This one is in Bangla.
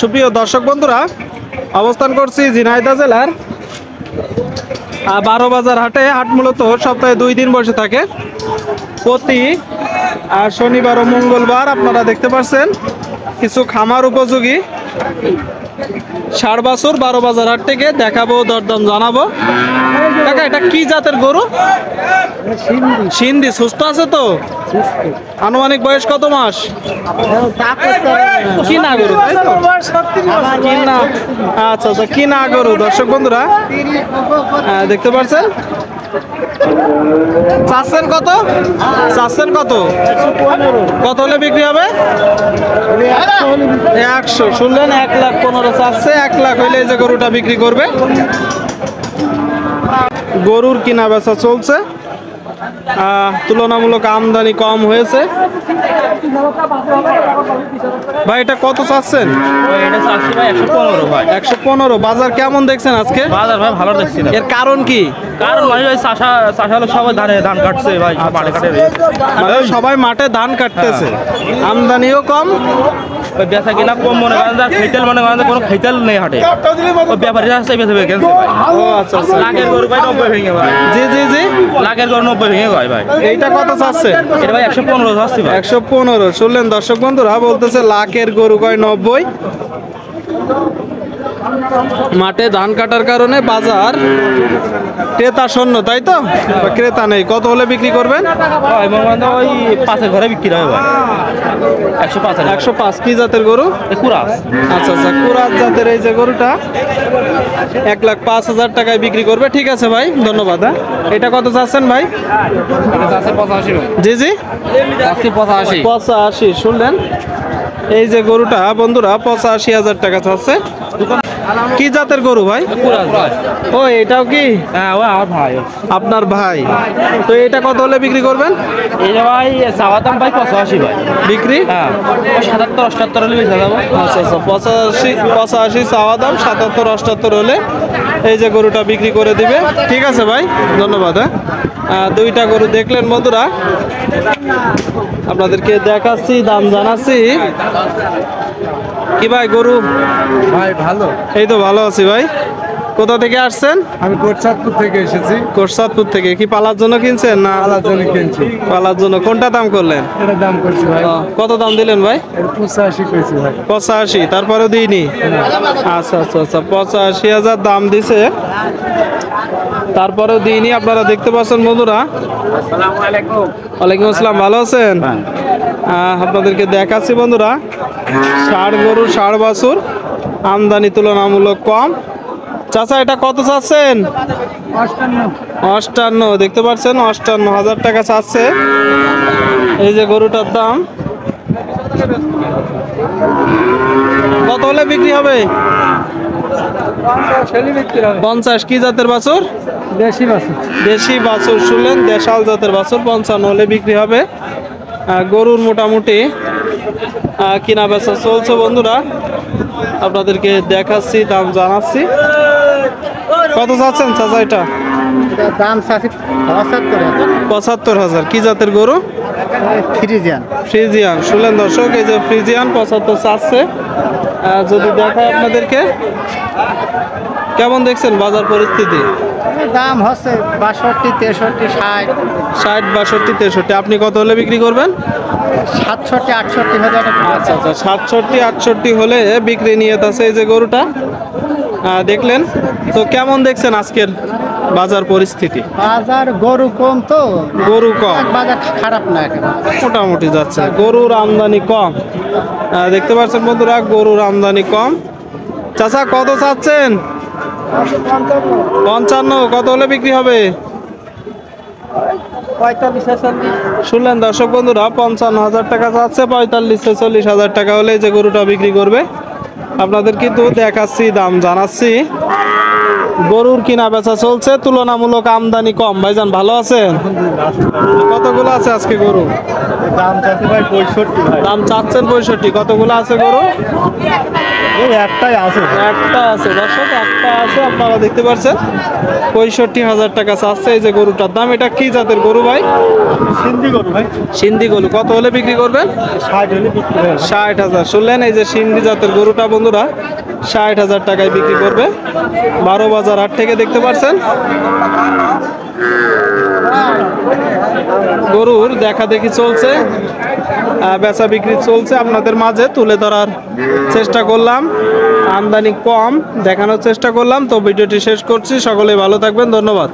সুপ্রিয় দর্শক বন্ধুরা, অবস্থান করছি ঝিনাইদহ জেলার 12 বাজার হাটে। হাট মূলত সপ্তাহে 2 দিন বসে থাকে, প্রতি শনিবার ও মঙ্গলবার। আপনারা দেখতে পাচ্ছেন কিছু খামার উপযোগী ষাড় বাছুর 12 বাজার হাট থেকে দেখাবো, দরদাম জানাবো। কাকা, এটা কি জাতের গরু? সিন্ধি। সুস্থ আছে তো? আনুমানিক বয়স কত মাস? কি না গরু? আচ্ছা আচ্ছা, কি না গরু। দর্শক বন্ধুরা দেখতে পাচ্ছেন, চাচ্ছেন কত? কত হলে বিক্রি হবে? 100। শুনলেন, 1,15,000 চাচ্ছে। 1 লাখ হইলে এই যে গরুটা বিক্রি করবে। গরুর কিনা বেচা চলছে, তুলনামূলক আমদানি কম হয়েছে। ভাই, এটা কত চাচ্ছেন? 115। বাজার কেমন দেখছেন আজকে? বাজার ভাই ভালো দেখছি না। এর কারণ কি? কারণ ভাই ওই চাষা লোক সবাই ধান কাটছে ভাই, মাঠে কাটে। মানে সবাই মাঠে ধান কাটতেছে, আমদানিও কম, ওই বেচা কিনা কম মনে করেন। খেতেল মনে করেন কোনো খেতেল নেই হাটে, ওই ব্যাপারী আসছে বেচে কেনছে ভাই। ও আচ্ছা আচ্ছা। লাখের গরু ভাই 90 ভেঙে ভাই। জি জি জি, লাখের গরু 90 ভেঙে ভাই। এইটা কত চাচ্ছে? এটা ভাই 115 চাচ্ছি ভাই। 115। শুনলেন দর্শক বন্ধুরা, বলতেছে লাখের গরু কয় 90। মাঠে ধান কাটার কারণে বাজার ক্রেতা শূন্য, তাই তো? ক্রেতা নেই। কত হলে বিক্রি করবেন? ওই 5-এর ঘরে বিক্রি হয় ভাই। 105। 105। কি জাতের গরু? কুরাস। আচ্ছা আচ্ছা, কুরাস জাতের এই যে গরুটা 1,05,000 টাকায় বিক্রি করবে। ঠিক আছে ভাই, ধন্যবাদ। এটা কত চাচ্ছেন ভাই? 85 ভাই। জি জি, 85। শুনলেন, এই যে গরুটা বন্ধুরা 85,000 টাকা চাচ্ছে। কি জাতের গরু ভাই? কুরাস ভাই। ও, এটাও কি? হ্যাঁ, ওই আমার ভাই। আপনার ভাই? তো এটা কত হলে বিক্রি করবেন? এই যে ভাই চাওয়া দাম ভাই 85 ভাই। বিক্রি? হ্যাঁ, 77-78 হলে বেচা যাবো। আচ্ছা আচ্ছা, 85 চাওয়া দাম, 77-78 হলে এই যে গরুটা বিক্রি করে দিবে। ঠিক আছে ভাই, ধন্যবাদ। দুইটা গরু দেখলেন বন্ধুরা, আপনাদেরকে দেখাচ্ছি, দাম জানাচ্ছি। কি ভাই, গরু ভাই ভালো? এই তো ভালো আছি ভাই। কোথা থেকে আসছেন? আমি কোটচাঁদপুর থেকে এসেছি। কোটচাঁদপুর থেকে। কি পালার জন্য কিনছেন না? পালার জন্য কিনছি। পালার জন্য। কোনটা দাম করলেন? এটা দাম করছি ভাই। কত দাম দিলেন ভাই? এর 85 পেয়েছি ভাই। 85। তারপরেও দিইনি? আচ্ছা আচ্ছা আচ্ছা, 85,000 দাম দিছে, তারপরেও দিইনি। আপনারা দেখতে পাচ্ছেন বন্ধুরা। ওয়ালাইকুম আসসালাম, ভালো আছেন? আপনাদেরকে দেখাচ্ছি বন্ধুরা, ষাড় গরু, ষাড় বাছুর, আমদানি তুলনামূলক কম। চাচা, এটা কত চাচ্ছেন? 58। দেখতে পাচ্ছেন, 58,000 টাকা চাচ্ছে এই যে গরুটার দাম। কত হলে বিক্রি হবে? 50। কি জাতের বাছুর? দেশি বাছুর। শুনলেন, দেশাল জাতের বাছুর। 55 হলে বিক্রি হবে। গরুর মোটামুটি কিনা বেচা চলছে বন্ধুরা, আপনাদেরকে দেখাচ্ছি, দাম জানাচ্ছি। কত চাচ্ছেন চাচা এটা? দাম 75,000। কি জাতের গরু? ফ্রিজিয়ান। শুনলেন দর্শক, এই যে ফ্রিজিয়ান 75 চাচ্ছে। যদি দেখায় আপনাদেরকে, কেমন দেখছেন বাজার পরিস্থিতি? দাম হচ্ছে 62, 63, 60। 60, 62, 63। আপনি কত হলে বিক্রি করবেন? 67, 68 হাজার। আচ্ছা আচ্ছা, 67, 68 হলে বিক্রি নিয়ে আছে এই যে গরুটা। দেখলেন তো, কেমন দেখছেন আজকের বাজার পরিস্থিতি? বাজার গরু কম তো, গরু কম, বাজার খারাপ না, মোটামুটি যাচ্ছে। গরুর আমদানি কম, দেখতে পাচ্ছেন বন্ধুরা, গরুর আমদানি কম। চাচা, কত চাচ্ছেন? 55। কত হলে বিক্রি হবে? 45। শুনলেন দর্শক বন্ধুরা, 55,000 টাকা চাচ্ছে। 45-46,000 টাকা হলে যে গরুটা বিক্রি করবে। আপনাদের কিন্তু দেখাচ্ছি, দাম জানাচ্ছি। গরুর কিনা বেচা চলছে, তুলনামূলক আমদানি কম। ভাইজান ভালো আছেন? কতগুলো আছে আজকে গরু? দাম চাচ্ছি ভাই 65 ভাই। দাম চাচ্ছেন 65। কতগুলো আছে গরু? এই একটাই আছে। একটা আছে দর্শক, একটা আছে, আপনারা দেখতে পাচ্ছেন। 65,000 টাকা চাচ্ছে এই যে গরুটার দাম। এটা কি জাতের গরু ভাই? সিন্ধি গরু ভাই। সিন্ধি গরু। কত হলে বিক্রি করবেন? 60 হলে বিক্রি হবে। 60,000। শুনলেন, এই যে সিন্ধি জাতের গরুটা বন্ধুরা 60,000 টাকায় বিক্রি করবে। 12 বাজার হাট থেকে দেখতে পাচ্ছেন। গরুর দেখা দেখি চলছে, বেচা বিক্রি চলছে, আপনাদের মাঝে তুলে ধরার চেষ্টা করলাম। আমদানি কম দেখানোর চেষ্টা করলাম। তো ভিডিওটি শেষ করছি। সকলে ভালো থাকবেন, ধন্যবাদ।